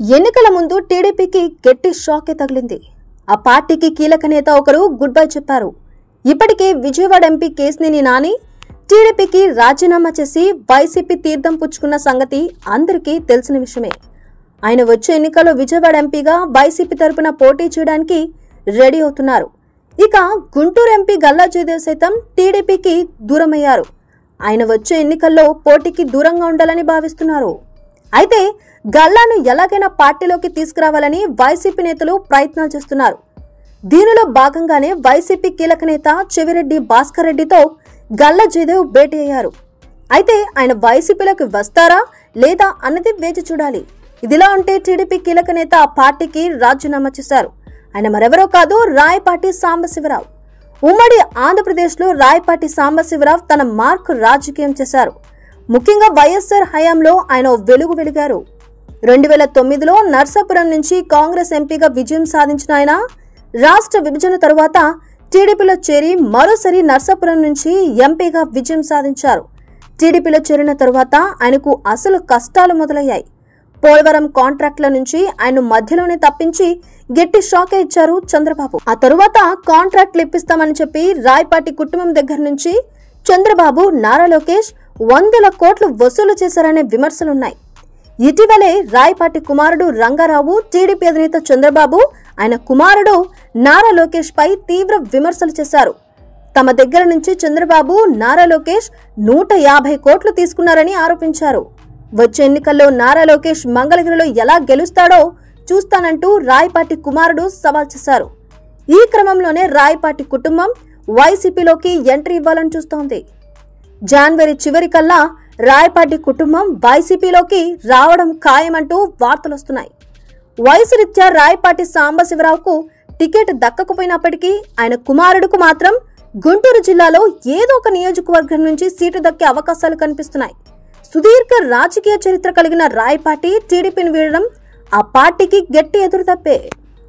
ఎన్నికల ముందు టీడీపీకి గట్టి షాకే తగిలింది. ఆ పార్టీకి కీలక నేత ఒకరు గుడ్ బై చెప్పారు. ఇప్పటికే విజయవాడ ఎంపీ కేశినేని నాని టీడీపీకి రాజీనామా చేసి వైసీపీ తీర్థం పుచ్చుకున్న సంగతి అందరికీ తెలిసిన విషయమే. ఆయన వచ్చే ఎన్నికల్లో విజయవాడ ఎంపీగా వైసీపీ తరపున పోటీ చేయడానికి రెడీ అవుతున్నారు. ఇక గుంటూరు ఎంపీ గల్లా జయదేవ్ సైతం టీడీపీకి దూరమయ్యారు. ఆయన వచ్చే ఎన్నికల్లో పోటీకి దూరంగా ఉండాలని భావిస్తున్నారు. అయితే గల్లాను ఎలాగైనా పార్టీలోకి తీసుకురావాలని వైసీపీ నేతలు ప్రయత్నాలు చేస్తున్నారు. దీనిలో భాగంగానే వైసీపీ కీలక నేత చెవిరెడ్డి భాస్కర్ రెడ్డితో గల్లా జయదేవ్ భేటీ అయ్యారు. అయితే ఆయన వైసీపీలోకి వస్తారా లేదా అన్నది వేచి చూడాలి. ఇదిలా ఉంటే టీడీపీ కీలక నేత ఆ పార్టీకి రాజీనామా చేశారు. ఆయన మరెవరో కాదు, రాయపాటి సాంబశివరావు. ఉమ్మడి ఆంధ్రప్రదేశ్లో రాయపాటి సాంబశివరావు తన మార్క్ రాజకీయం చేశారు. ముఖ్యంగా వైఎస్ఆర్ హయాంలో ఆయన వెలుగు వెలిగారు. 2009లో నర్సాపురం నుంచి కాంగ్రెస్ ఎంపీగా విజయం సాధించిన ఆయన రాష్ట్ర విభజన తరువాత టీడీపీలో చేరి మరోసారి నర్సాపురం నుంచి ఎంపీగా విజయం సాధించారు. టీడీపీలో చేరిన తరువాత ఆయనకు అసలు కష్టాలు మొదలయ్యాయి. పోలవరం కాంట్రాక్టుల నుంచి ఆయన మధ్యలోనే తప్పించి గట్టి షాకే ఇచ్చారు చంద్రబాబు. ఆ తరువాత కాంట్రాక్టులు ఇప్పిస్తామని చెప్పి రాయపాటి కుటుంబం దగ్గర నుంచి చంద్రబాబు, నారా లోకేష్ 100 కోట్లు వసూలు చేశారనే విమర్శలున్నాయి. ఇటీవలే రాయపాటి కుమారుడు రంగారావు టీడీపీ అధినేత చంద్రబాబు, ఆయన కుమారుడు నారా లోకేష్ పై తీవ్ర విమర్శలు చేశారు. తమ దగ్గర నుంచి చంద్రబాబు, నారా లోకేష్ 150 కోట్లు తీసుకున్నారని ఆరోపించారు. వచ్చే ఎన్నికల్లో నారా లోకేష్ మంగళగిరిలో ఎలా గెలుస్తాడో చూస్తానంటూ రాయపాటి కుమారుడు సవాల్ చేశారు. ఈ క్రమంలోనే రాయపాటి కుటుంబం వైసీపీలోకి ఎంట్రీ ఇవ్వాలని చూస్తోంది. జనవరి చివరికల్లా రాయపాటి కుటుంబం వైసీపీలోకి రావడం ఖాయమంటూ వార్తలొస్తున్నాయి. వయసు రీత్యా రాయపాటి సాంబశివరావుకు టికెట్ దక్కకపోయినప్పటికీ ఆయన కుమారుడుకు మాత్రం గుంటూరు జిల్లాలో ఏదో ఒక నియోజకవర్గం నుంచి సీటు దక్కే అవకాశాలు కనిపిస్తున్నాయి. సుదీర్ఘ రాజకీయ చరిత్ర కలిగిన రాయపాటి టీడీపీని వీడడం ఆ పార్టీకి గట్టి ఎదురుదప్పే.